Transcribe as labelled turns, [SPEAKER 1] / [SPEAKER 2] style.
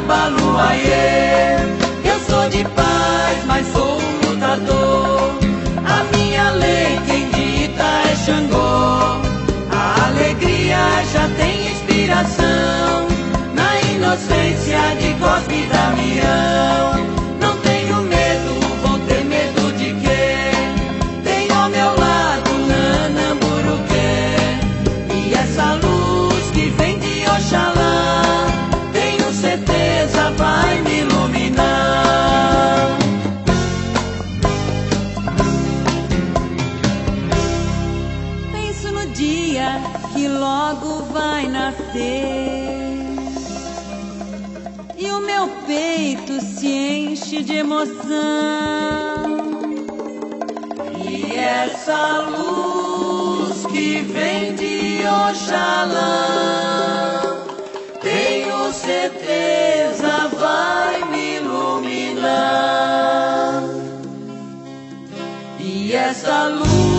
[SPEAKER 1] Baluaiê. Eu sou de paz, mas sou um lutador. A minha lei quem dita é Xangô. A alegria já tem inspiração na inocência de Cosme e Damião. Não tenho medo, vou ter medo de quê? Tenho ao meu lado Nanamburuquê. E essa luz que vem de Oxalá, tenho certeza vai me iluminar. Penso no dia que logo vai nascer e o meu peito se enche de emoção. E essa luz que vem de Oxalá, tenho certeza vai me iluminar. E essa luz